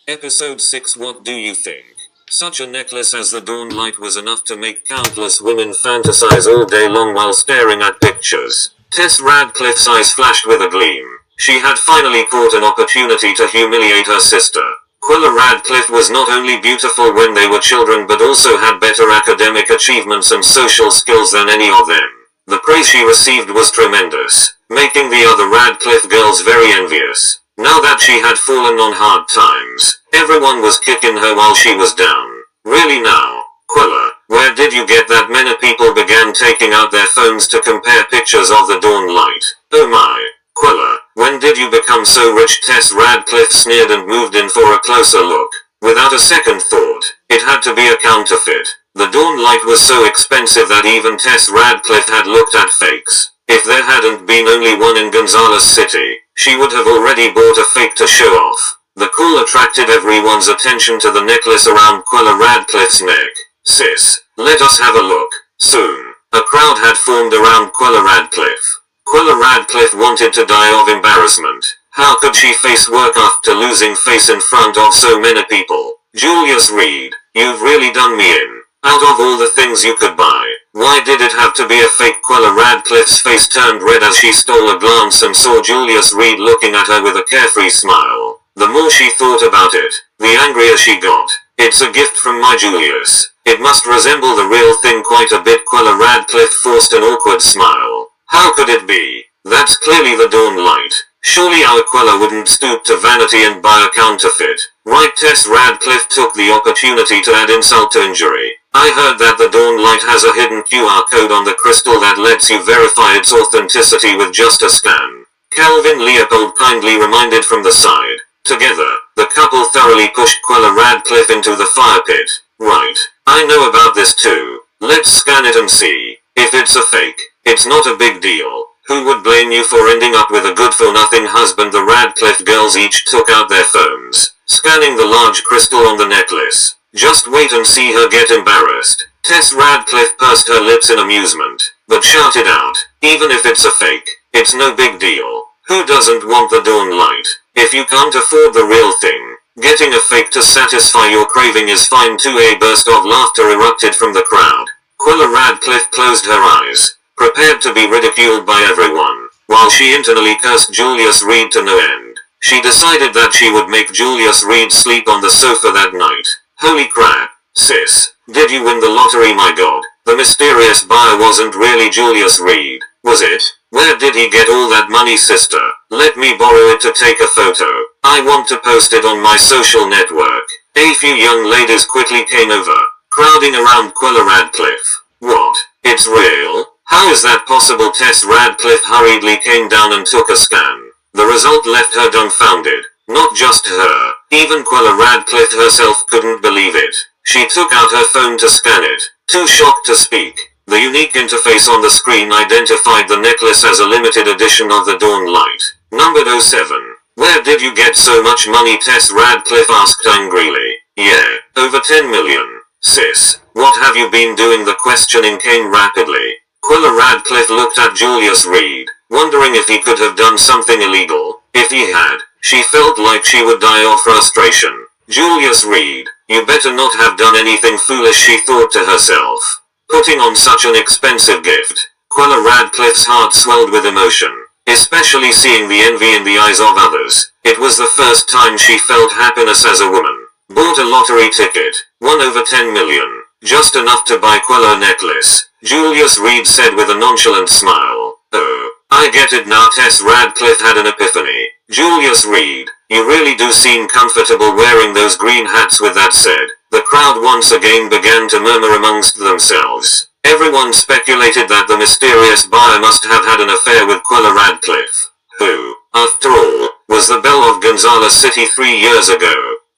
Episode 6. What do you think? Such a necklace as the Dawn Light was enough to make countless women fantasize all day long while staring at pictures. Tess Radcliffe's eyes flashed with a gleam. She had finally caught an opportunity to humiliate her sister. Quilla Radcliffe was not only beautiful when they were children but also had better academic achievements and social skills than any of them. The praise she received was tremendous, making the other Radcliffe girls very envious. Now that she had fallen on hard times, everyone was kicking her while she was down. Really now, Quilla, where did you get that? Many people began taking out their phones to compare pictures of the Dawn Light. Oh my, Quilla, when did you become so rich? Tess Radcliffe sneered and moved in for a closer look. Without a second thought, it had to be a counterfeit. The Dawn Light was so expensive that even Tess Radcliffe had looked at fakes. If there hadn't been only one in Gonzales City, she would have already bought a fake to show off. The cool attracted everyone's attention to the necklace around Quilla Radcliffe's neck. Sis, let us have a look. Soon, a crowd had formed around Quilla Radcliffe. Quilla Radcliffe wanted to die of embarrassment. How could she face work after losing face in front of so many people? Julius Reed, you've really done me in. Out of all the things you could buy, why did it have to be a fake? Quilla Radcliffe's face turned red as she stole a glance and saw Julius Reed looking at her with a carefree smile. The more she thought about it, the angrier she got. It's a gift from my Julius. It must resemble the real thing quite a bit. Quilla Radcliffe forced an awkward smile. How could it be? That's clearly the Dawn Light. Surely our Quilla wouldn't stoop to vanity and buy a counterfeit. Right? Tess Radcliffe took the opportunity to add insult to injury. I heard that the Dawn Light has a hidden QR code on the crystal that lets you verify its authenticity with just a scan. Calvin Leopold kindly reminded from the side. Together, the couple thoroughly pushed Quilla Radcliffe into the fire pit. Right, I know about this too. Let's scan it and see. If it's a fake, it's not a big deal. Who would blame you for ending up with a good-for-nothing husband? The Radcliffe girls each took out their phones, scanning the large crystal on the necklace. Just wait and see her get embarrassed. Tess Radcliffe pursed her lips in amusement, but shouted out, even if it's a fake, it's no big deal. Who doesn't want the Dawn Light? If you can't afford the real thing, getting a fake to satisfy your craving is fine too. A burst of laughter erupted from the crowd. Quilla Radcliffe closed her eyes, prepared to be ridiculed by everyone, while she internally cursed Julius Reed to no end. She decided that she would make Julius Reed sleep on the sofa that night. Holy crap, sis, did you win the lottery? My god, the mysterious buyer wasn't really Julius Reed, was it? Where did he get all that money? Sister, let me borrow it to take a photo. I want to post it on my social network. A few young ladies quickly came over, crowding around Quilla Radcliffe. What? It's real? How is that possible? Tess Radcliffe hurriedly came down and took a scan. The result left her dumbfounded. Not just her, even Quilla Radcliffe herself couldn't believe it. She took out her phone to scan it, too shocked to speak. The unique interface on the screen identified the necklace as a limited edition of the Dawn Light, numbered 07. Where did you get so much money? Tess Radcliffe asked angrily. Yeah, over 10 million. Sis, what have you been doing? The questioning came rapidly. Quilla Radcliffe looked at Julius Reed, wondering if he could have done something illegal. If he had, she felt like she would die of frustration. Julius Reed, you better not have done anything foolish, she thought to herself. Putting on such an expensive gift. Quilla Radcliffe's heart swelled with emotion, especially seeing the envy in the eyes of others. It was the first time she felt happiness as a woman. Bought a lottery ticket, won over 10 million, just enough to buy Quilla a necklace. Julius Reed said with a nonchalant smile. Oh, I get it now. Tess Radcliffe had an epiphany. Julius Reed, you really do seem comfortable wearing those green hats. With that said, the crowd once again began to murmur amongst themselves. Everyone speculated that the mysterious buyer must have had an affair with Quilla Radcliffe, who, after all, was the belle of Gonzales City 3 years ago.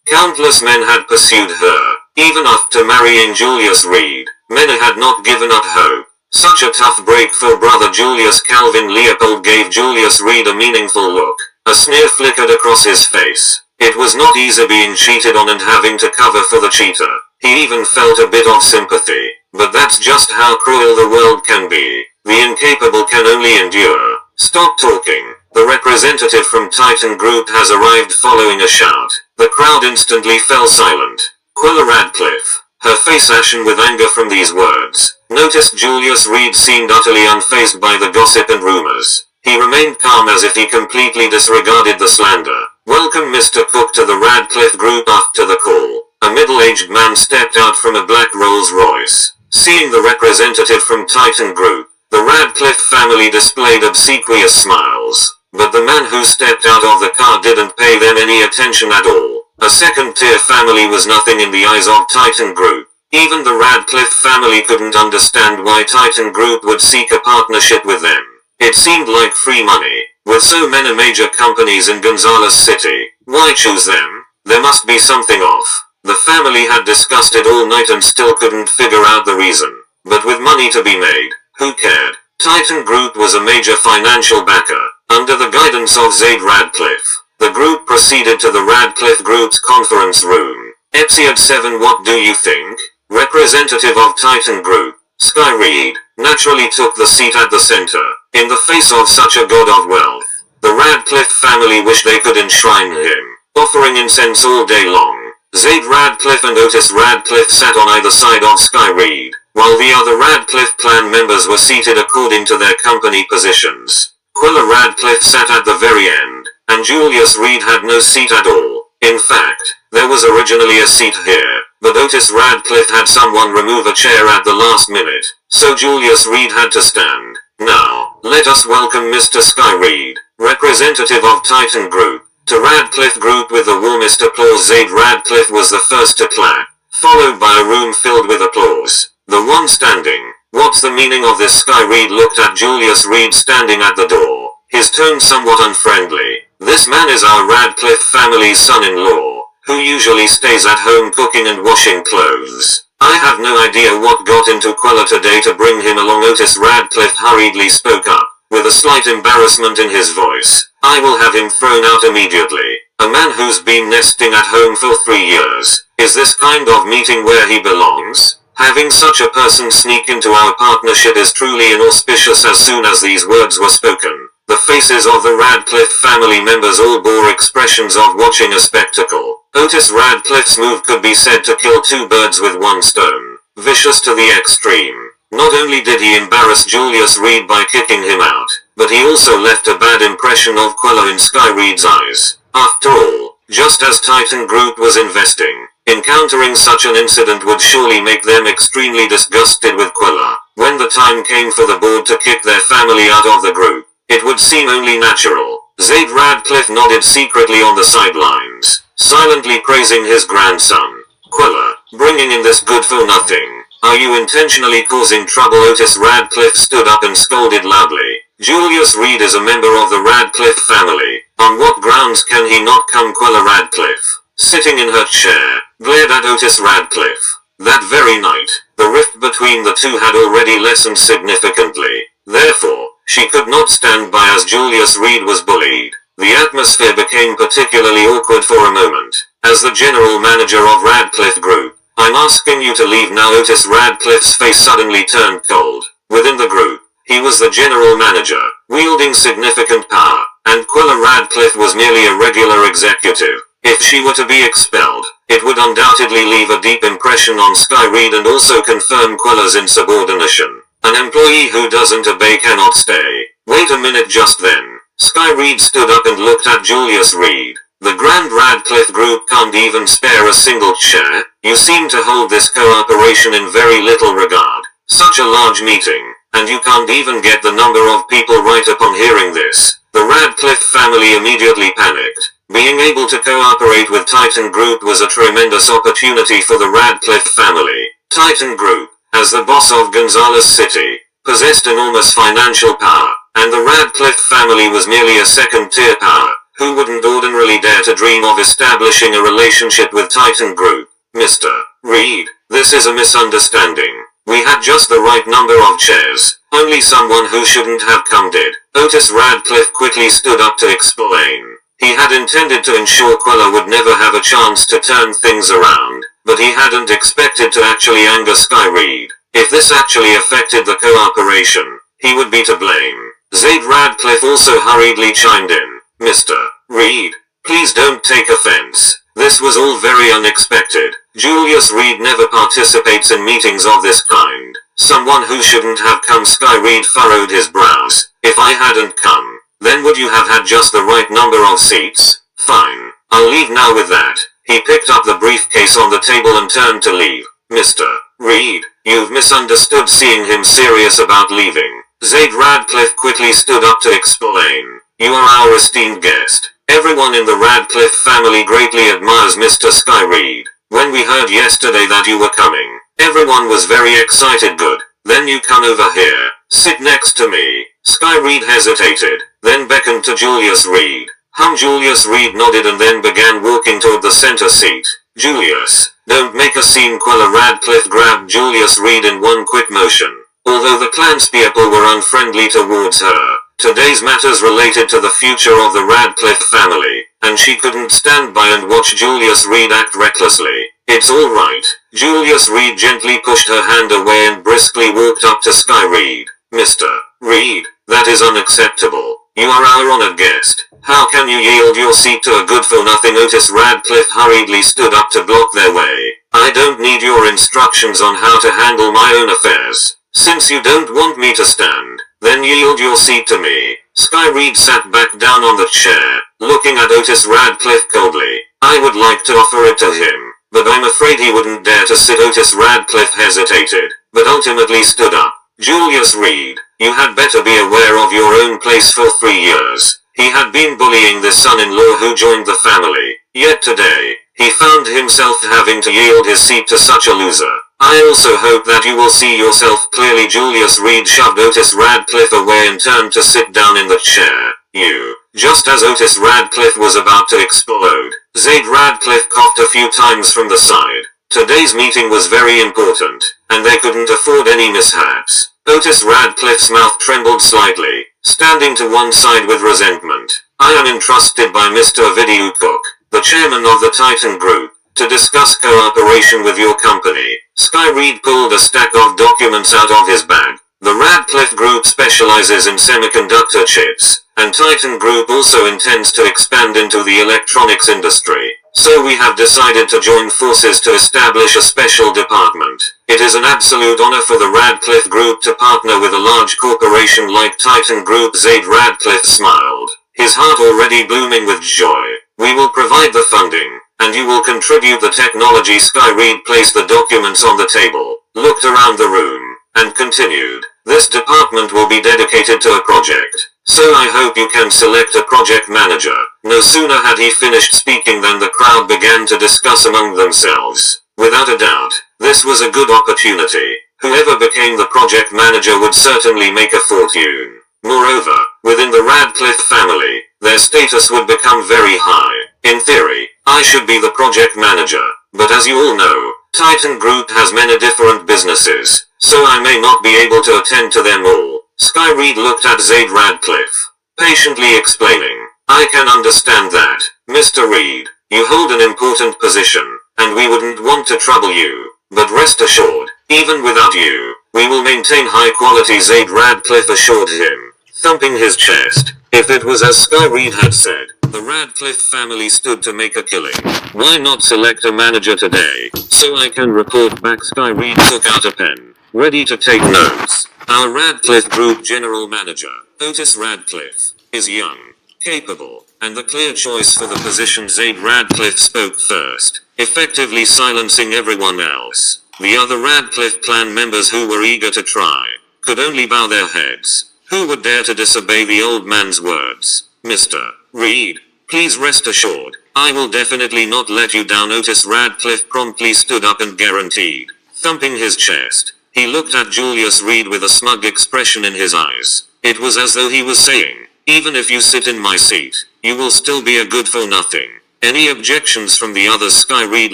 Countless men had pursued her, even after marrying Julius Reed. Many had not given up hope. Such a tough break for brother Julius. Calvin Leopold gave Julius Reed a meaningful look. A sneer flickered across his face. It was not easy being cheated on and having to cover for the cheater. He even felt a bit of sympathy. But that's just how cruel the world can be. The incapable can only endure. Stop talking. The representative from Titan Group has arrived following a shout. The crowd instantly fell silent. Quilla Radcliffe, her face ashen with anger from these words, noticed Julius Reed seemed utterly unfazed by the gossip and rumors. He remained calm as if he completely disregarded the slander. Welcome Mr. Cook to the Radcliffe Group. After the call, a middle-aged man stepped out from a black Rolls-Royce. Seeing the representative from Titan Group, the Radcliffe family displayed obsequious smiles. But the man who stepped out of the car didn't pay them any attention at all. A second-tier family was nothing in the eyes of Titan Group. Even the Radcliffe family couldn't understand why Titan Group would seek a partnership with them. It seemed like free money. With so many major companies in Gonzales City, why choose them? There must be something off. The family had discussed it all night and still couldn't figure out the reason. But with money to be made, who cared? Titan Group was a major financial backer. Under the guidance of Zaid Radcliffe, the group proceeded to the Radcliffe Group's conference room. Episode 7. What do you think? Representative of Titan Group, Sky Reed, naturally took the seat at the center. In the face of such a god of wealth, the Radcliffe family wished they could enshrine him, offering incense all day long. Zaid Radcliffe and Otis Radcliffe sat on either side of Sky Reed, while the other Radcliffe clan members were seated according to their company positions. Quilla Radcliffe sat at the very end, and Julius Reed had no seat at all. In fact, there was originally a seat here, but Otis Radcliffe had someone remove a chair at the last minute, so Julius Reed had to stand. Now, let us welcome Mr. Sky Reed, representative of Titan Group, to Radcliffe Group. With the warmest applause, Zaid Radcliffe was the first to clap, followed by a room filled with applause. The one standing. What's the meaning of this? Sky Reed looked at Julius Reed standing at the door, his tone somewhat unfriendly. This man is our Radcliffe family's son-in-law, who usually stays at home cooking and washing clothes. I have no idea what got into Quilla today to bring him along. Otis Radcliffe hurriedly spoke up, with a slight embarrassment in his voice. I will have him thrown out immediately. A man who's been nesting at home for 3 years. Is this kind of meeting where he belongs? Having such a person sneak into our partnership is truly inauspicious. As soon as these words were spoken, the faces of the Radcliffe family members all bore expressions of watching a spectacle. Otis Radcliffe's move could be said to kill 2 birds with 1 stone. Vicious to the extreme. Not only did he embarrass Julius Reed by kicking him out, but he also left a bad impression of Quilla in Sky Reed's eyes. After all, just as Titan Group was investing, encountering such an incident would surely make them extremely disgusted with Quilla. When the time came for the board to kick their family out of the group, it would seem only natural. Zaid Radcliffe nodded secretly on the sidelines, silently praising his grandson. Quilla, bringing in this good-for-nothing. Are you intentionally causing trouble? Otis Radcliffe stood up and scolded loudly. Julius Reed is a member of the Radcliffe family. On what grounds can he not come? Quilla Radcliffe, sitting in her chair, glared at Otis Radcliffe. That very night, the rift between the two had already lessened significantly. Therefore, she could not stand by as Julius Reed was bullied. The atmosphere became particularly awkward for a moment. As the general manager of Radcliffe Group, I'm asking you to leave now. Otis Radcliffe's face suddenly turned cold. Within the group, he was the general manager, wielding significant power, and Quilla Radcliffe was merely a regular executive. If she were to be expelled, it would undoubtedly leave a deep impression on Sky Reed and also confirm Quilla's insubordination. An employee who doesn't obey cannot stay. Wait a minute. Just then, Sky Reed stood up and looked at Julius Reed. The Grand Radcliffe Group can't even spare a single chair. You seem to hold this cooperation in very little regard. Such a large meeting, and you can't even get the number of people right. Upon hearing this, the Radcliffe family immediately panicked. Being able to cooperate with Titan Group was a tremendous opportunity for the Radcliffe family. Titan Group, as the boss of Gonzales City, possessed enormous financial power, and the Radcliffe family was merely a second-tier power. Who wouldn't ordinarily dare to dream of establishing a relationship with Titan Group? Mr. Reed, this is a misunderstanding. We had just the right number of chairs. Only someone who shouldn't have come did. Otis Radcliffe quickly stood up to explain. He had intended to ensure Quilla would never have a chance to turn things around, but he hadn't expected to actually anger Sky Reed. If this actually affected the cooperation, he would be to blame. Zaid Radcliffe also hurriedly chimed in. Mr. Reed, please don't take offense. This was all very unexpected. Julius Reed never participates in meetings of this kind. Someone who shouldn't have come. Sky Reed furrowed his brows. If I hadn't come, then would you have had just the right number of seats? Fine. I'll leave now with that. He picked up the briefcase on the table and turned to leave. Mr. Reed, you've misunderstood. Seeing him serious about leaving, Zaid Radcliffe quickly stood up to explain. You are our esteemed guest. Everyone in the Radcliffe family greatly admires Mr. Sky Reed. When we heard yesterday that you were coming, everyone was very excited. Good. Then you come over here. Sit next to me. Sky Reed hesitated, then beckoned to Julius Reed. Julius Reed nodded and then began walking toward the center seat. Julius, don't make a scene. Quella Radcliffe grabbed Julius Reed in one quick motion. Although the clanspeople were unfriendly towards her, today's matters related to the future of the Radcliffe family, and she couldn't stand by and watch Julius Reed act recklessly. It's all right. Julius Reed gently pushed her hand away and briskly walked up to Sky Reed. Mr. Reed, that is unacceptable. You are our honored guest. How can you yield your seat to a good-for-nothing? Otis Radcliffe hurriedly stood up to block their way. I don't need your instructions on how to handle my own affairs. Since you don't want me to stand, then yield your seat to me. Sky Reed sat back down on the chair, looking at Otis Radcliffe coldly. I would like to offer it to him, but I'm afraid he wouldn't dare to sit. Otis Radcliffe hesitated, but ultimately stood up. Julius Reed, you had better be aware of your own place. For 3 years, he had been bullying the son-in-law who joined the family, yet today, he found himself having to yield his seat to such a loser. I also hope that you will see yourself clearly. Julius Reed shoved Otis Radcliffe away and turned to sit down in the chair. You. Just as Otis Radcliffe was about to explode, Zaid Radcliffe coughed a few times from the side. Today's meeting was very important, and they couldn't afford any mishaps. Otis Radcliffe's mouth trembled slightly, standing to one side with resentment. I am entrusted by Mr. Ovidiu Cook, the chairman of the Titan Group, to discuss cooperation with your company. Sky Reed pulled a stack of documents out of his bag. The Radcliffe Group specializes in semiconductor chips, and Titan Group also intends to expand into the electronics industry. So we have decided to join forces to establish a special department. It is an absolute honor for the Radcliffe Group to partner with a large corporation like Titan Group. Zaid Radcliffe smiled, his heart already blooming with joy. We will provide the funding, and you will contribute the technology. Sky Reed placed the documents on the table, looked around the room, and continued. This department will be dedicated to a project, so I hope you can select a project manager. No sooner had he finished speaking than the crowd began to discuss among themselves. Without a doubt, this was a good opportunity. Whoever became the project manager would certainly make a fortune. Moreover, within the Radcliffe family, their status would become very high. In theory, I should be the project manager, but as you all know, Titan Group has many different businesses, so I may not be able to attend to them all. Sky Reed looked at Zaid Radcliffe, patiently explaining. I can understand that, Mr. Reed. You hold an important position, and we wouldn't want to trouble you. But rest assured, even without you, we will maintain high quality. Zaid Radcliffe assured him, thumping his chest. If it was as Sky Reed had said, the Radcliffe family stood to make a killing. Why not select a manager today, so I can report back? Sky Reed took out a pen, ready to take notes. Our Radcliffe Group General Manager, Otis Radcliffe, is young, capable, and the clear choice for the position. Zaid Radcliffe spoke first, effectively silencing everyone else. The other Radcliffe clan members who were eager to try, could only bow their heads. Who would dare to disobey the old man's words? Mr. Reed, please rest assured, I will definitely not let you down. Otis Radcliffe promptly stood up and guaranteed, thumping his chest. He looked at Julius Reed with a smug expression in his eyes. It was as though he was saying, even if you sit in my seat, you will still be a good-for-nothing. Any objections from the others? Sky Reed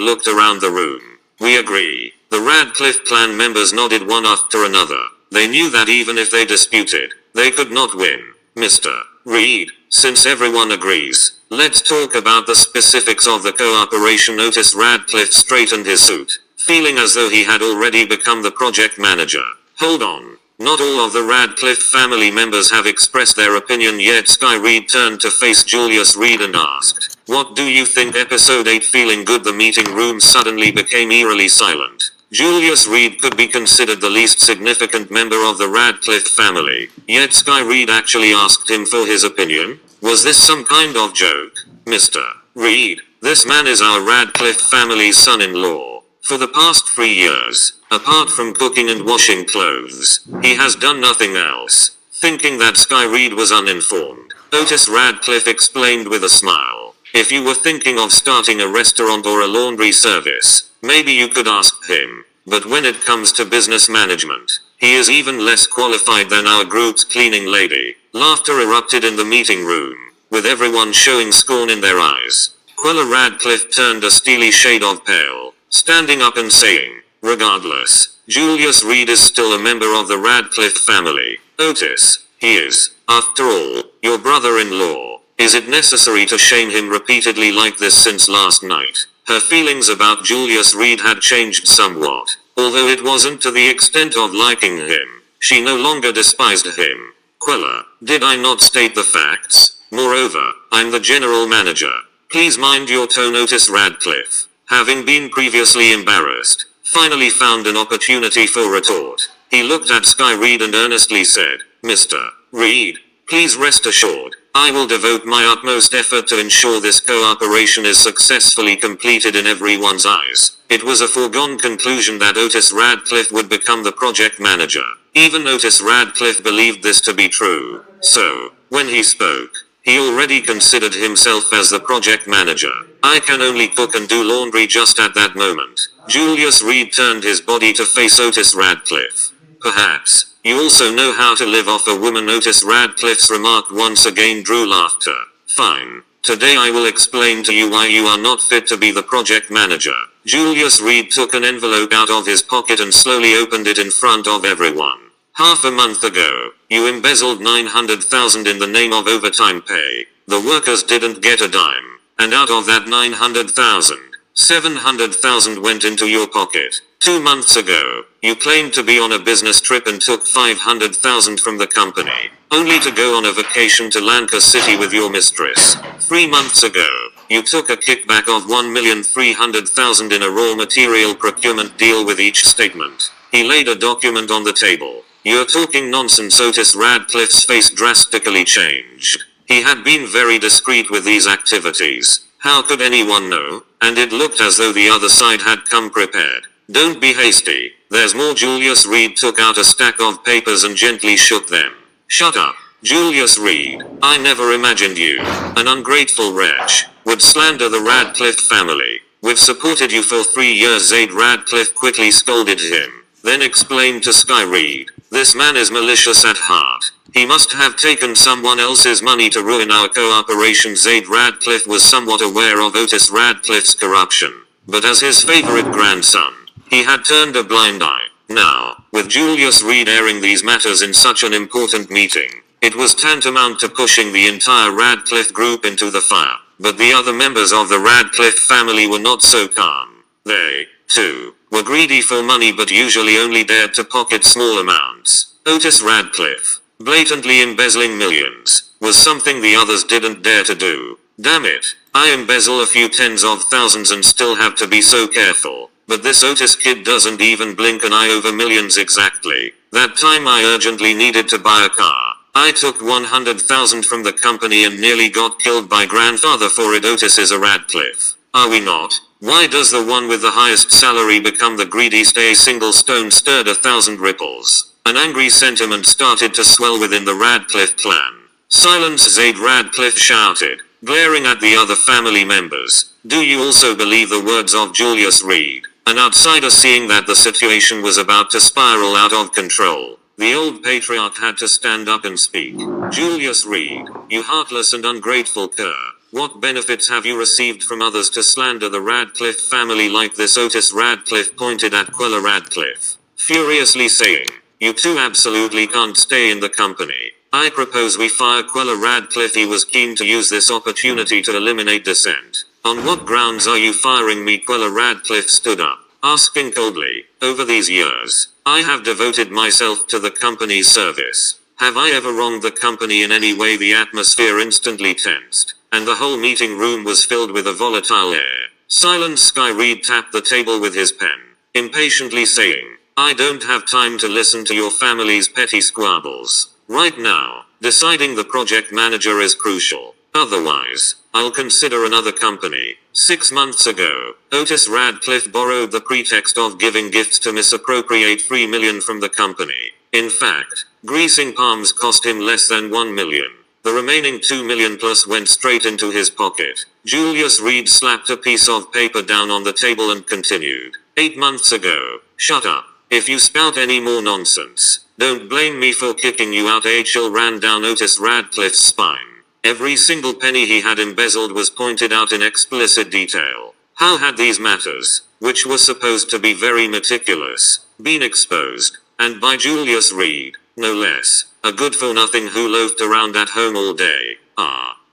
looked around the room. We agree. The Radcliffe clan members nodded one after another. They knew that even if they disputed, they could not win. Mr. Reed, since everyone agrees, let's talk about the specifics of the cooperation. Otis Radcliffe straightened his suit, feeling as though he had already become the project manager. Hold on. Not all of the Radcliffe family members have expressed their opinion yet. Sky Reed turned to face Julius Reed and asked, What do you think? Episode 8. Feeling good. The meeting room suddenly became eerily silent. Julius Reed could be considered the least significant member of the Radcliffe family, yet Sky Reed actually asked him for his opinion? Was this some kind of joke? Mr. Reed, this man is our Radcliffe family's son-in-law. For the past 3 years, apart from cooking and washing clothes, he has done nothing else. Thinking that Sky Reed was uninformed, Otis Radcliffe explained with a smile. If you were thinking of starting a restaurant or a laundry service, maybe you could ask him. But when it comes to business management, he is even less qualified than our group's cleaning lady. Laughter erupted in the meeting room, with everyone showing scorn in their eyes. Quella Radcliffe turned a steely shade of pale, standing up and saying, "Regardless, Julius Reed is still a member of the Radcliffe family. Otis, he is, after all, your brother-in-law. Is it necessary to shame him repeatedly like this since last night?" Her feelings about Julius Reed had changed somewhat, although it wasn't to the extent of liking him. She no longer despised him. "Quella, did I not state the facts? Moreover, I'm the general manager. Please mind your tone." Otis Radcliffe, having been previously embarrassed, finally found an opportunity for retort. He looked at Sky Reed and earnestly said, "Mr. Reed, please rest assured, I will devote my utmost effort to ensure this cooperation is successfully completed in everyone's eyes." It was a foregone conclusion that Otis Radcliffe would become the project manager. Even Otis Radcliffe believed this to be true. So, when he spoke, he already considered himself as the project manager. "I can only cook and do laundry." Just at that moment, Julius Reed turned his body to face Otis Radcliffe. "Perhaps you also know how to live off a woman." Otis Radcliffe's remark once again drew laughter. "Fine. Today I will explain to you why you are not fit to be the project manager." Julius Reed took an envelope out of his pocket and slowly opened it in front of everyone. "Half a month ago, you embezzled $900,000 in the name of overtime pay. The workers didn't get a dime. And out of that $900,000, $700,000 went into your pocket. 2 months ago, you claimed to be on a business trip and took $500,000 from the company, only to go on a vacation to Lancaster City with your mistress. 3 months ago, you took a kickback of $1,300,000 in a raw material procurement deal with each statement." He laid a document on the table. "You're talking nonsense." Otis Radcliffe's face drastically changed. He had been very discreet with these activities. How could anyone know? And it looked as though the other side had come prepared. "Don't be hasty. There's more." Julius Reed took out a stack of papers and gently shook them. "Shut up, Julius Reed. I never imagined you, an ungrateful wretch, would slander the Radcliffe family. We've supported you for 3 years." Zaid Radcliffe quickly scolded him, then explained to Sky Reed, "This man is malicious at heart. He must have taken someone else's money to ruin our cooperation." Zaid Radcliffe was somewhat aware of Otis Radcliffe's corruption, but as his favorite grandson, he had turned a blind eye. Now, with Julius Reed airing these matters in such an important meeting, it was tantamount to pushing the entire Radcliffe group into the fire. But the other members of the Radcliffe family were not so calm. They, too, were greedy for money but usually only dared to pocket small amounts. Otis Radcliffe, blatantly embezzling millions, was something the others didn't dare to do. "Damn it, I embezzle a few tens of thousands and still have to be so careful. But this Otis kid doesn't even blink an eye over millions." Exactly. "That time I urgently needed to buy a car. I took $100,000 from the company and nearly got killed by grandfather for it." Otis is a Radcliffe. Are we not? Why does the one with the highest salary become the greedy? A single stone stirred 1,000 ripples. An angry sentiment started to swell within the Radcliffe clan. "Silence!" Zaid Radcliffe shouted, glaring at the other family members. "Do you also believe the words of Julius Reed?" An outsider, seeing that the situation was about to spiral out of control, the old patriarch had to stand up and speak. "Julius Reed, you heartless and ungrateful cur. What benefits have you received from others to slander the Radcliffe family like this?" Otis Radcliffe pointed at Quella Radcliffe, furiously saying, "You two absolutely can't stay in the company. I propose we fire Quella Radcliffe." He was keen to use this opportunity to eliminate dissent. "On what grounds are you firing me?" Quella Radcliffe stood up, asking coldly. "Over these years, I have devoted myself to the company's service. Have I ever wronged the company in any way?" The atmosphere instantly tensed. and the whole meeting room was filled with a volatile air. Silent Sky Reed tapped the table with his pen, impatiently saying, "I don't have time to listen to your family's petty squabbles. Right now, deciding the project manager is crucial. Otherwise, I'll consider another company." 6 months ago, Otis Radcliffe borrowed the pretext of giving gifts to misappropriate $3 million from the company. In fact, greasing palms cost him less than $1 million. The remaining $2 million plus went straight into his pocket. Julius Reed slapped a piece of paper down on the table and continued. 8 months ago. Shut up. If you spout any more nonsense, don't blame me for kicking you out. A chill ran down Otis Radcliffe's spine. Every single penny he had embezzled was pointed out in explicit detail. How had these matters, which were supposed to be very meticulous, been exposed? And by Julius Reed, no less, a good-for-nothing who loafed around at home all day.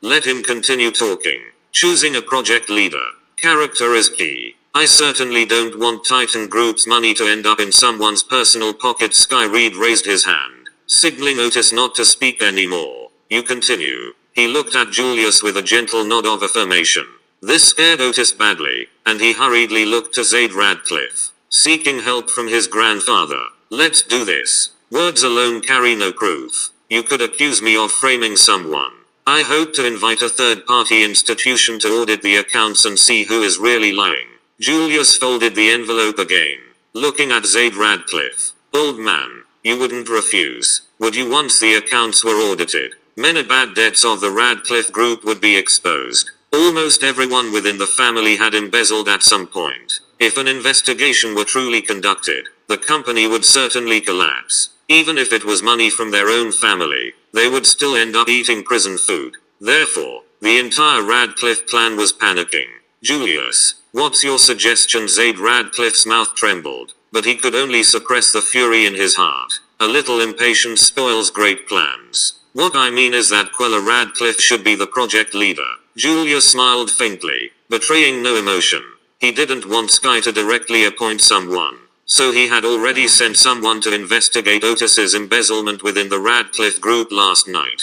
Let him continue talking. Choosing a project leader. Character is key. I certainly don't want Titan Group's money to end up in someone's personal pocket. Sky Reed raised his hand, signaling Otis not to speak anymore. You continue. He looked at Julius with a gentle nod of affirmation. This scared Otis badly, and he hurriedly looked to Zaid Radcliffe, seeking help from his grandfather. Let's do this. Words alone carry no proof. You could accuse me of framing someone. I hope to invite a third-party institution to audit the accounts and see who is really lying. Julius folded the envelope again, looking at Zaid Radcliffe. Old man, you wouldn't refuse, would you, once the accounts were audited? Many bad debts of the Radcliffe Group would be exposed. Almost everyone within the family had embezzled at some point. If an investigation were truly conducted, the company would certainly collapse. Even if it was money from their own family, they would still end up eating prison food. Therefore, the entire Radcliffe clan was panicking. Julius, what's your suggestion? Zaid Radcliffe's mouth trembled, but he could only suppress the fury in his heart. A little impatience spoils great plans. What I mean is that Quella Radcliffe should be the project leader. Julius smiled faintly, betraying no emotion. He didn't want Sky to directly appoint someone, so he had already sent someone to investigate Otis's embezzlement within the Radcliffe Group last night.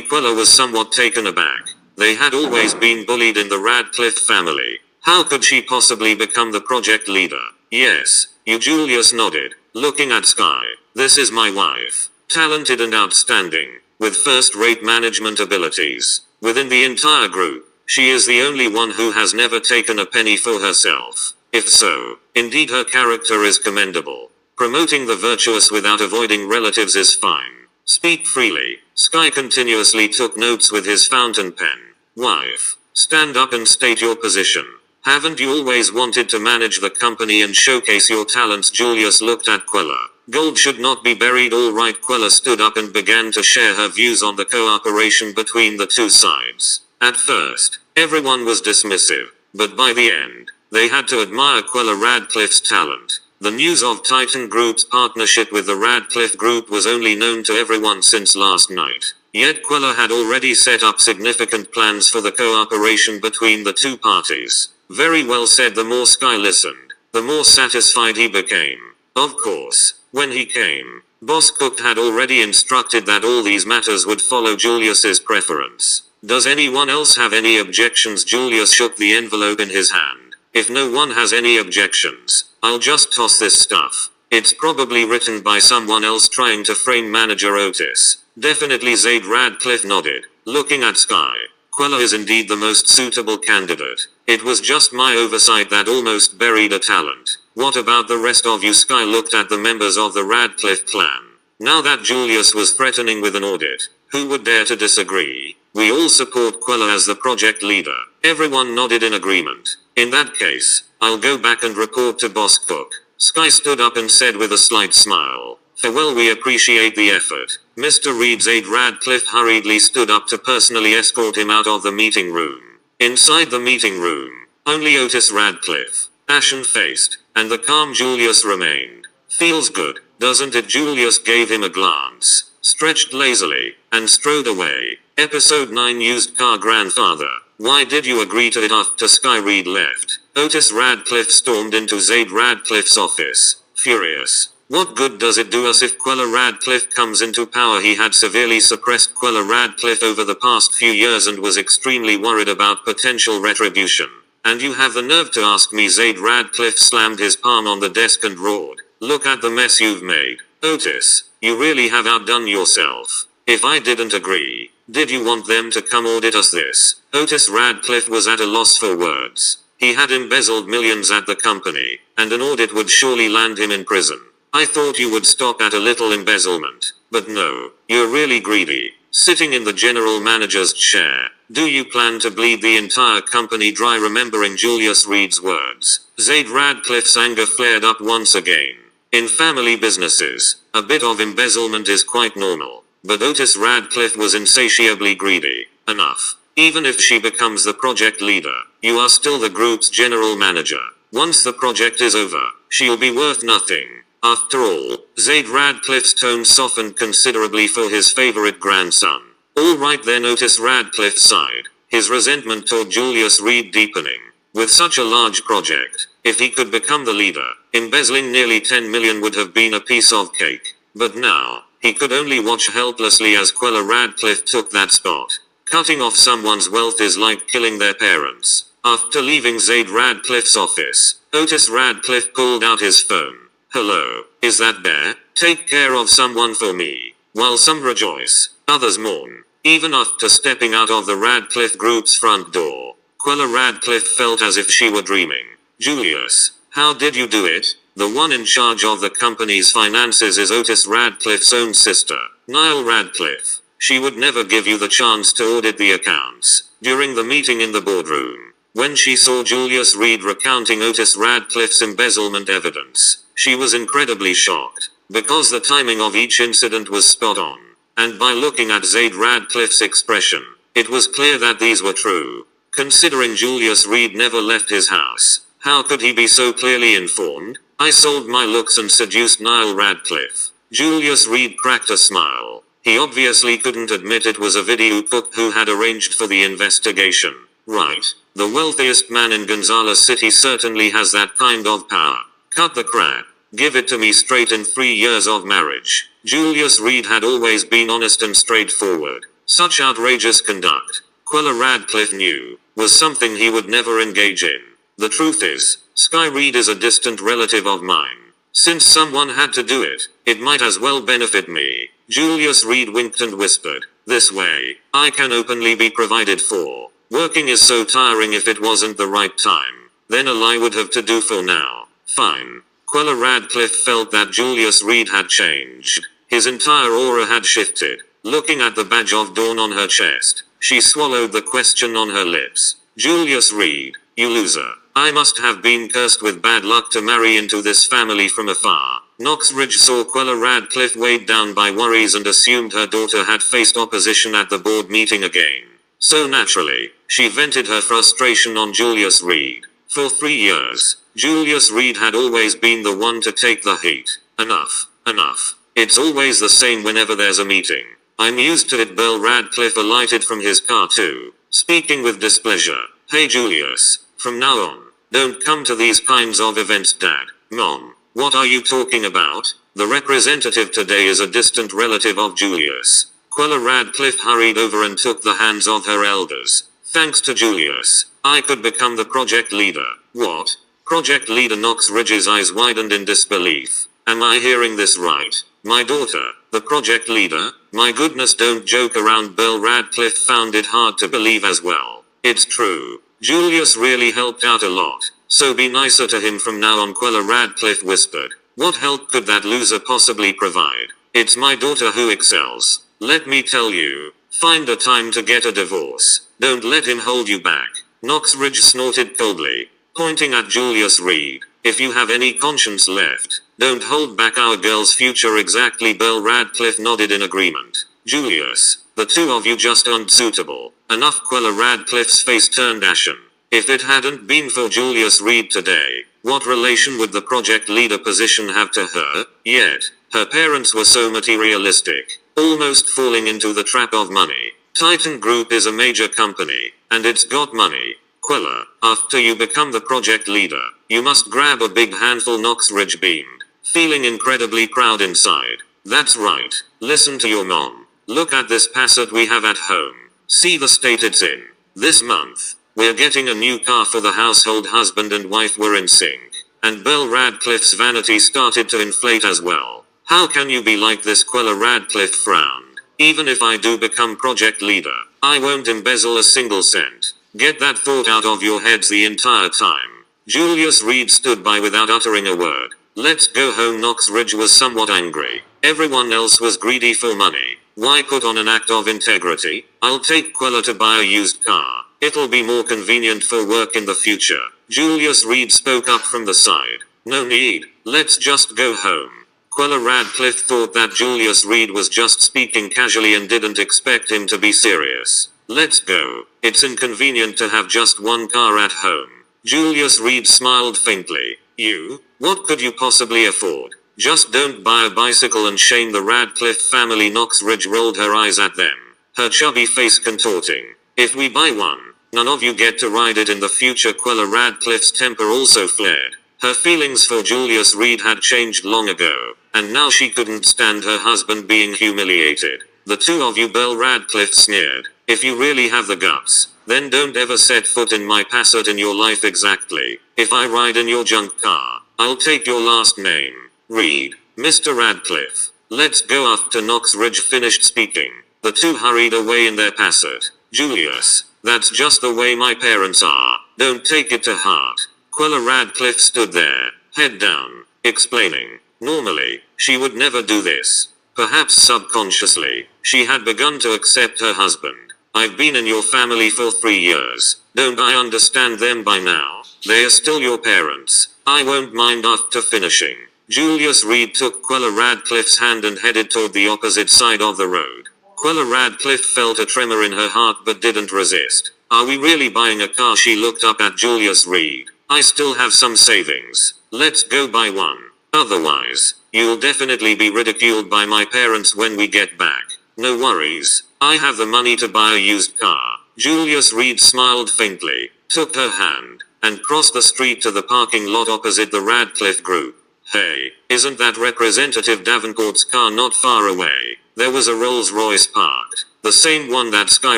Quella was somewhat taken aback. They had always been bullied in the Radcliffe family. How could she possibly become the project leader? Yes, you. Julius nodded, looking at Sky. This is my wife. Talented and outstanding, with first-rate management abilities. Within the entire group, she is the only one who has never taken a penny for herself. If so, indeed her character is commendable. Promoting the virtuous without avoiding relatives is fine. Speak freely. Sky continuously took notes with his fountain pen. Wife, stand up and state your position. Haven't you always wanted to manage the company and showcase your talents? Julius looked at Quella. Gold should not be buried. All right. Quella stood up and began to share her views on the cooperation between the two sides. At first, everyone was dismissive, but by the end, they had to admire Quella Radcliffe's talent. The news of Titan Group's partnership with the Radcliffe Group was only known to everyone since last night. Yet Quella had already set up significant plans for the cooperation between the two parties. Very well said. The more Sky listened, the more satisfied he became. Of course, when he came, Boss Cook had already instructed that all these matters would follow Julius's preference. Does anyone else have any objections? Julius shook the envelope in his hand. If no one has any objections, I'll just toss this stuff. It's probably written by someone else trying to frame Manager Otis. Definitely. Zaid Radcliffe nodded, looking at Sky. Quella is indeed the most suitable candidate. It was just my oversight that almost buried a talent. What about the rest of you? Sky looked at the members of the Radcliffe clan. Now that Julius was threatening with an audit, who would dare to disagree? We all support Quella as the project leader. Everyone nodded in agreement. In that case, I'll go back and report to Boss Cook. Sky stood up and said with a slight smile, "Farewell, we appreciate the effort." Mr. Reed. Zaid Radcliffe hurriedly stood up to personally escort him out of the meeting room. Inside the meeting room, only Otis Radcliffe, ashen-faced, and the calm Julius remained. Feels good, doesn't it? Julius gave him a glance, stretched lazily, and strode away. Episode 9. Used car. Grandfather, why did you agree to it? After Sky Reed left, Otis Radcliffe stormed into Zaid Radcliffe's office, furious. What good does it do us if Quella Radcliffe comes into power? He had severely suppressed Quella Radcliffe over the past few years and was extremely worried about potential retribution. And you have the nerve to ask me? Zaid Radcliffe slammed his palm on the desk and roared. Look at the mess you've made. Otis, you really have outdone yourself. If I didn't agree, did you want them to come audit us this? Otis Radcliffe was at a loss for words. He had embezzled millions at the company, and an audit would surely land him in prison. I thought you would stop at a little embezzlement. But no, you're really greedy. Sitting in the general manager's chair, do you plan to bleed the entire company dry? Remembering Julius Reed's words, Zaid Radcliffe's anger flared up once again. In family businesses, a bit of embezzlement is quite normal. But Otis Radcliffe was insatiably greedy. Enough. Even if she becomes the project leader, you are still the group's general manager. Once the project is over, she'll be worth nothing. After all, Zaid Radcliffe's tone softened considerably for his favorite grandson. All right then, Otis Radcliffe sighed, his resentment toward Julius Reed deepening. With such a large project, if he could become the leader, embezzling nearly 10 million would have been a piece of cake. But now, he could only watch helplessly as Quella Radcliffe took that spot. Cutting off someone's wealth is like killing their parents. After leaving Zaid Radcliffe's office, Otis Radcliffe pulled out his phone. Hello, is that Bear? Take care of someone for me. While some rejoice, others mourn. Even after stepping out of the Radcliffe Group's front door, Quella Radcliffe felt as if she were dreaming. Julius, how did you do it? The one in charge of the company's finances is Otis Radcliffe's own sister, Niall Radcliffe. She would never give you the chance to audit the accounts. During the meeting in the boardroom, when she saw Julius Reed recounting Otis Radcliffe's embezzlement evidence, she was incredibly shocked, because the timing of each incident was spot on. And by looking at Zaid Radcliffe's expression, it was clear that these were true. Considering Julius Reed never left his house, how could he be so clearly informed? I sold my looks and seduced Niall Radcliffe. Julius Reed cracked a smile. He obviously couldn't admit it was a video cook who had arranged for the investigation. Right. The wealthiest man in Gonzales City certainly has that kind of power. Cut the crap. Give it to me straight. In 3 years of marriage, Julius Reed had always been honest and straightforward. Such outrageous conduct, Quella Radcliffe knew, was something he would never engage in. The truth is, Sky Reed is a distant relative of mine. Since someone had to do it, it might as well benefit me. Julius Reed winked and whispered, this way, I can openly be provided for. Working is so tiring. If it wasn't the right time, then a lie would have to do for now. Fine. Quella Radcliffe felt that Julius Reed had changed. His entire aura had shifted. Looking at the badge of dawn on her chest, she swallowed the question on her lips. Julius Reed, you loser. I must have been cursed with bad luck to marry into this family from afar. Knox Ridge saw Quella Radcliffe weighed down by worries and assumed her daughter had faced opposition at the board meeting again. So naturally, she vented her frustration on Julius Reed. For 3 years, Julius Reed had always been the one to take the heat. Enough. Enough. It's always the same whenever there's a meeting. I'm used to it. Bill Radcliffe alighted from his car too, speaking with displeasure. Hey Julius, from now on, don't come to these kinds of events. Dad, Mom, what are you talking about? The representative today is a distant relative of Julius. Quella Radcliffe hurried over and took the hands of her elders. Thanks to Julius, I could become the project leader. What? Project leader? Knox Ridge's eyes widened in disbelief. Am I hearing this right? My daughter, the project leader? My goodness, don't joke around. Bill Radcliffe found it hard to believe as well. It's true. Julius really helped out a lot, so be nicer to him from now on. Quella Radcliffe whispered. What help could that loser possibly provide? It's my daughter who excels. Let me tell you, find a time to get a divorce. Don't let him hold you back. Knox Ridge snorted coldly, pointing at Julius Reed. If you have any conscience left, don't hold back our girl's future. Exactly. Bill Radcliffe nodded in agreement. Julius, the two of you just aren't suitable. Enough. Quella Radcliffe's face turned ashen. If it hadn't been for Julius Reed today, what relation would the project leader position have to her? Yet, her parents were so materialistic, almost falling into the trap of money. Titan Group is a major company, and it's got money. Quella, after you become the project leader, you must grab a big handful. Knox Ridge beamed. feeling incredibly proud inside. That's right. Listen to your mom. Look at this Passat we have at home. See the state it's in. This month, we're getting a new car for the household. Husband and wife were in sync. And Belle Radcliffe's vanity started to inflate as well. How can you be like this? Quella Radcliffe frowned. Even if I do become project leader, I won't embezzle a single cent. Get that thought out of your heads the entire time. Julius Reed stood by without uttering a word. Let's go home. Knox Ridge was somewhat angry. Everyone else was greedy for money. Why put on an act of integrity? I'll take Quella to buy a used car. It'll be more convenient for work in the future. Julius Reed spoke up from the side. No need. Let's just go home. Quella Radcliffe thought that Julius Reed was just speaking casually and didn't expect him to be serious. Let's go. It's inconvenient to have just one car at home. Julius Reed smiled faintly. You? What could you possibly afford? Just don't buy a bicycle and shame the Radcliffe family. Knox Ridge rolled her eyes at them, her chubby face contorting. If we buy one, none of you get to ride it in the future. Quella Radcliffe's temper also flared. Her feelings for Julius Reed had changed long ago, and now she couldn't stand her husband being humiliated. The two of you, Belle Radcliffe sneered. If you really have the guts, then don't ever set foot in my Passat in your life. Exactly. If I ride in your junk car, I'll take your last name. Reed. Mr. Radcliffe. Let's go. After Knox Ridge finished speaking, the two hurried away in their Passat. Julius, that's just the way my parents are. Don't take it to heart. Quella Radcliffe stood there, head down, explaining. Normally, she would never do this. Perhaps subconsciously, she had begun to accept her husband. I've been in your family for 3 years. Don't I understand them by now? They are still your parents. I won't mind. After finishing, Julius Reed took Quella Radcliffe's hand and headed toward the opposite side of the road. Quella Radcliffe felt a tremor in her heart but didn't resist. Are we really buying a car? She looked up at Julius Reed. I still have some savings. Let's go buy one. Otherwise, you'll definitely be ridiculed by my parents when we get back. No worries. I have the money to buy a used car. Julius Reed smiled faintly, took her hand, and crossed the street to the parking lot opposite the Radcliffe group. Hey, isn't that Representative Davenport's car not far away? There was a Rolls-Royce parked, the same one that Sky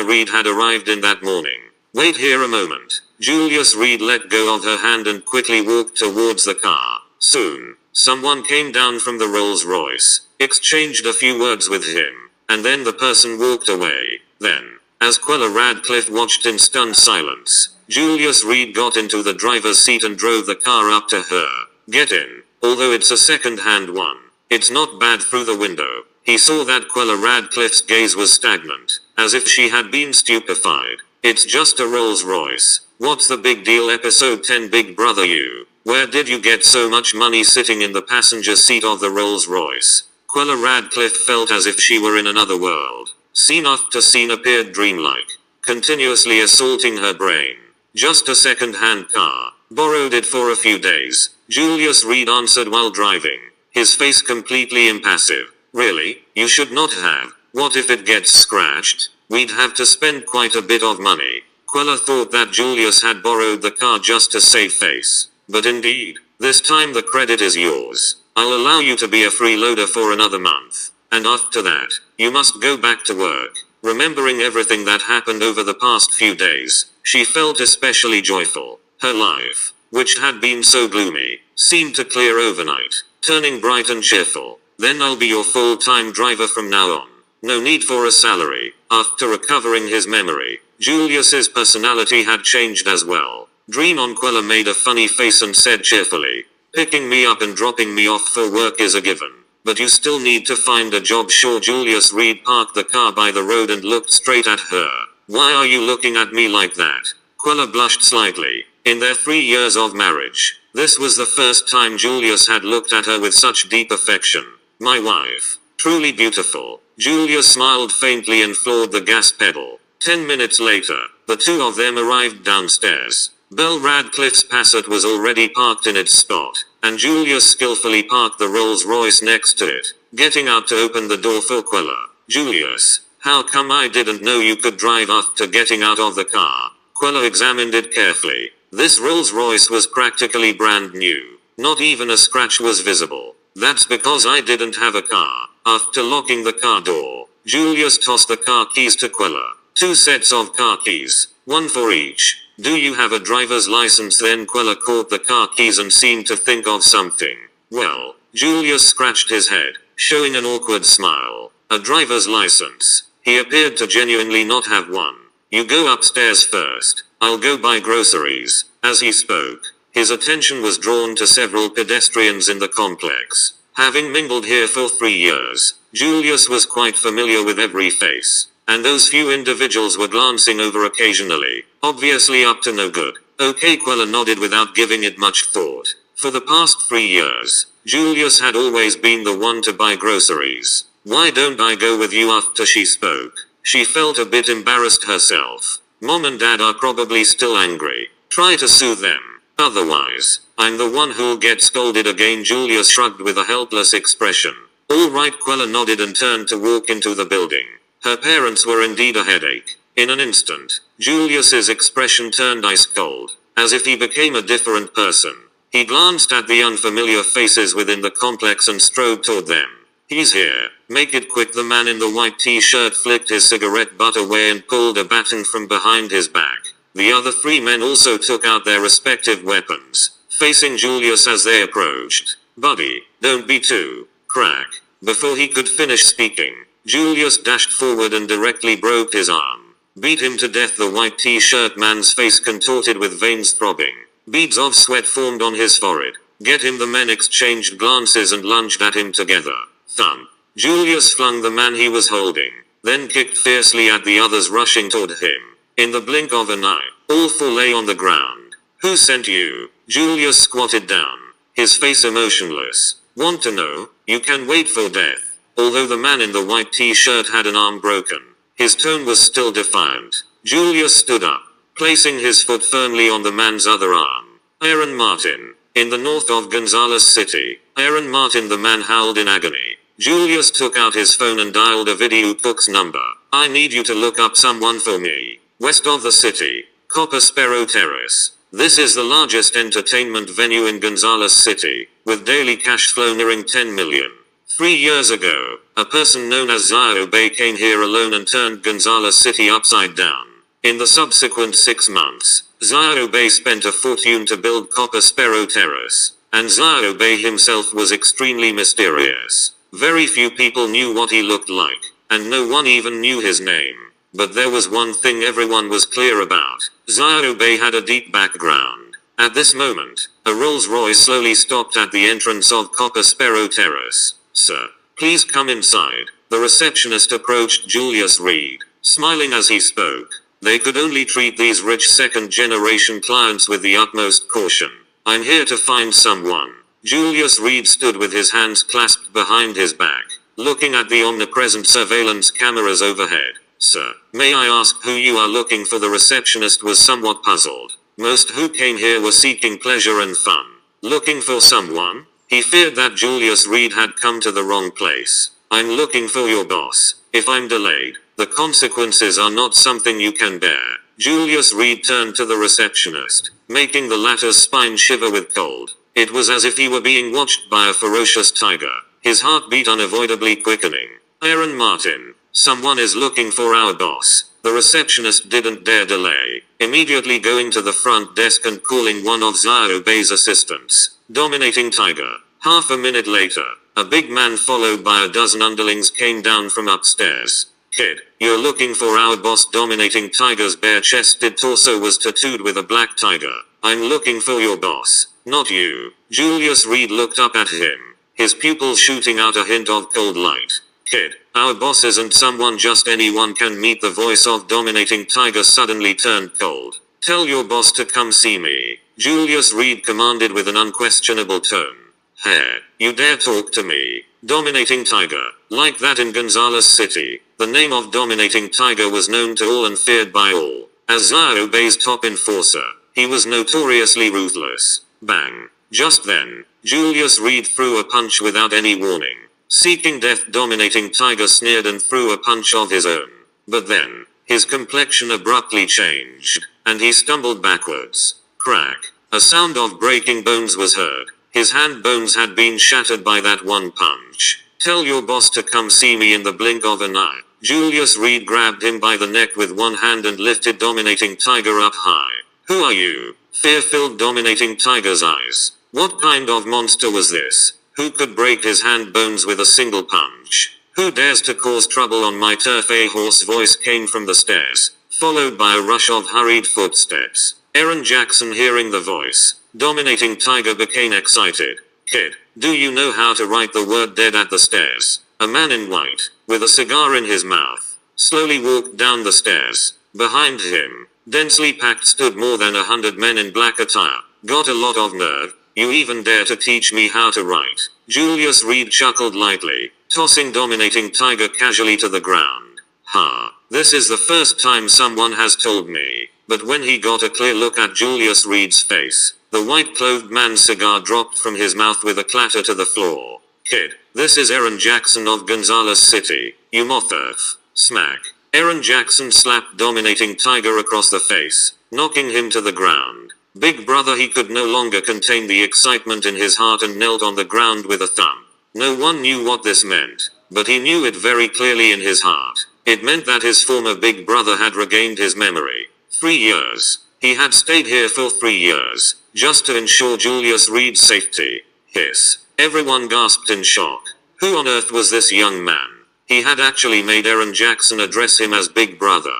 Reed had arrived in that morning. Wait here a moment. Julius Reed let go of her hand and quickly walked towards the car. Soon, someone came down from the Rolls-Royce, exchanged a few words with him, and then the person walked away. Then, as Quella Radcliffe watched in stunned silence, Julius Reed got into the driver's seat and drove the car up to her. Get in. Although it's a second-hand one, it's not bad. Through the window, he saw that Quella Radcliffe's gaze was stagnant, as if she had been stupefied. It's just a Rolls-Royce. What's the big deal? Episode 10. Big Brother You. Where did you get so much money sitting in the passenger seat of the Rolls-Royce? Quella Radcliffe felt as if she were in another world. Scene after scene appeared dreamlike, continuously assaulting her brain. Just a second-hand car. Borrowed it for a few days, Julius Reed answered while driving, his face completely impassive. Really? You should not have. What if it gets scratched? We'd have to spend quite a bit of money. Quella thought that Julius had borrowed the car just to save face. But indeed, this time the credit is yours. I'll allow you to be a freeloader for another month. And after that, you must go back to work. Remembering everything that happened over the past few days, she felt especially joyful. Her life, which had been so gloomy, seemed to clear overnight, turning bright and cheerful. Then I'll be your full-time driver from now on. No need for a salary. After recovering his memory, Julius's personality had changed as well. Dream on. Quella made a funny face and said cheerfully, picking me up and dropping me off for work is a given. But you still need to find a job. Sure. Julius Reed parked the car by the road and looked straight at her. Why are you looking at me like that? Quella blushed slightly. In their 3 years of marriage, this was the first time Julius had looked at her with such deep affection. My wife. Truly beautiful. Julius smiled faintly and floored the gas pedal. 10 minutes later, the two of them arrived downstairs. Belle Radcliffe's Passat was already parked in its spot, and Julius skillfully parked the Rolls-Royce next to it, getting out to open the door for Quella. Julius, how come I didn't know you could drive? After getting out of the car, Quella examined it carefully. This Rolls-Royce was practically brand new. Not even a scratch was visible. That's because I didn't have a car. After locking the car door, Julius tossed the car keys to Quella. 2 sets of car keys, one for each. Do you have a driver's license? Then Quella caught the car keys and seemed to think of something. Well, Julius scratched his head, showing an awkward smile. A driver's license. He appeared to genuinely not have one. You go upstairs first. I'll go buy groceries. As he spoke, his attention was drawn to several pedestrians in the complex. Having mingled here for 3 years, Julius was quite familiar with every face, and those few individuals were glancing over occasionally, obviously up to no good. Okay, Quella nodded without giving it much thought. For the past 3 years, Julius had always been the one to buy groceries. Why don't I go with you? After she spoke, she felt a bit embarrassed herself. Mom and Dad are probably still angry. Try to soothe them. Otherwise, I'm the one who'll get scolded again. Julius shrugged with a helpless expression. All right, Quella nodded and turned to walk into the building. Her parents were indeed a headache. In an instant, Julius's expression turned ice cold, as if he became a different person. He glanced at the unfamiliar faces within the complex and strode toward them. He's here. Make it quick. The man in the white t-shirt flicked his cigarette butt away and pulled a baton from behind his back. The other 3 men also took out their respective weapons, facing Julius as they approached. Buddy, don't be too crack. Before he could finish speaking, Julius dashed forward and directly broke his arm. Beat him to death. The white t-shirt man's face contorted with veins throbbing. Beads of sweat formed on his forehead. Get him. The men exchanged glances and lunged at him together. Thump. Julius flung the man he was holding, then kicked fiercely at the others rushing toward him. In the blink of an eye, all 4 lay on the ground. Who sent you? Julius squatted down, his face emotionless. Want to know? You can wait for death. Although the man in the white t-shirt had an arm broken, his tone was still defiant. Julius stood up, placing his foot firmly on the man's other arm. Aaron Martin. In the north of Gonzales City, Aaron Martin. The man howled in agony. Julius took out his phone and dialed a video cook's number. I need you to look up someone for me. West of the city, Copper Sparrow Terrace. This is the largest entertainment venue in Gonzales City, with daily cash flow nearing 10 million. 3 years ago, a person known as Zio Bay came here alone and turned Gonzales City upside down. In the subsequent 6 months, Zio Bay spent a fortune to build Copper Sparrow Terrace, and Zio Bay himself was extremely mysterious. Very few people knew what he looked like, and no one even knew his name. But there was one thing everyone was clear about. Zio Bay had a deep background. At this moment, a Rolls-Royce slowly stopped at the entrance of Copper Sparrow Terrace. Sir, please come inside. The receptionist approached Julius Reed, smiling as he spoke. They could only treat these rich second-generation clients with the utmost caution. I'm here to find someone. Julius Reed stood with his hands clasped behind his back, looking at the omnipresent surveillance cameras overhead. Sir, may I ask who you are looking for? The receptionist was somewhat puzzled. Most who came here were seeking pleasure and fun. Looking for someone? He feared that Julius Reed had come to the wrong place. I'm looking for your boss. If I'm delayed, the consequences are not something you can bear. Julius Reed turned to the receptionist, making the latter's spine shiver with cold. It was as if he were being watched by a ferocious tiger, his heartbeat unavoidably quickening. Aaron Martin. Someone is looking for our boss. The receptionist didn't dare delay, immediately going to the front desk and calling one of Zio Bay's assistants. Dominating Tiger. Half a minute later, a big man followed by a dozen underlings came down from upstairs. Kid, you're looking for our boss. Dominating Tiger's bare-chested torso was tattooed with a black tiger. I'm looking for your boss, not you. Julius Reed looked up at him, his pupils shooting out a hint of cold light. Kid, our boss isn't someone just anyone can meet. The voice of Dominating Tiger suddenly turned cold. Tell your boss to come see me, Julius Reed commanded with an unquestionable tone. Hey, you dare talk to me? Dominating Tiger. Like that in Gonzales City, the name of Dominating Tiger was known to all and feared by all. As Zio Bay's top enforcer, he was notoriously ruthless. Bang. Just then, Julius Reed threw a punch without any warning. Seeking death, Dominating Tiger sneered and threw a punch of his own. But then, his complexion abruptly changed, and he stumbled backwards. Crack. A sound of breaking bones was heard. His hand bones had been shattered by that one punch. Tell your boss to come see me in the blink of an eye. Julius Reed grabbed him by the neck with one hand and lifted Dominating Tiger up high. Who are you? Fear filled Dominating Tiger's eyes. What kind of monster was this? Who could break his hand bones with a single punch? Who dares to cause trouble on my turf? A hoarse voice came from the stairs, followed by a rush of hurried footsteps. Aaron Jackson hearing the voice. Dominating Tiger became excited. Kid, do you know how to write the word dead at the stairs? A man in white, with a cigar in his mouth, slowly walked down the stairs. Behind him, densely packed, stood more than 100 men in black attire. Got a lot of nerve. You even dare to teach me how to write? Julius Reed chuckled lightly, tossing Dominating Tiger casually to the ground. Ha, this is the first time someone has told me. But when he got a clear look at Julius Reed's face, the white-clothed man's cigar dropped from his mouth with a clatter to the floor. Kid, this is Aaron Jackson of Gonzales City. You moth-earth. Smack. Aaron Jackson slapped Dominating Tiger across the face, knocking him to the ground. Big brother, he could no longer contain the excitement in his heart and knelt on the ground with a thump. No one knew what this meant, but he knew it very clearly in his heart. It meant that his former big brother had regained his memory. 3 years. He had stayed here for 3 years, just to ensure Julius Reed's safety. Hiss. Everyone gasped in shock. Who on earth was this young man? He had actually made Aaron Jackson address him as Big Brother.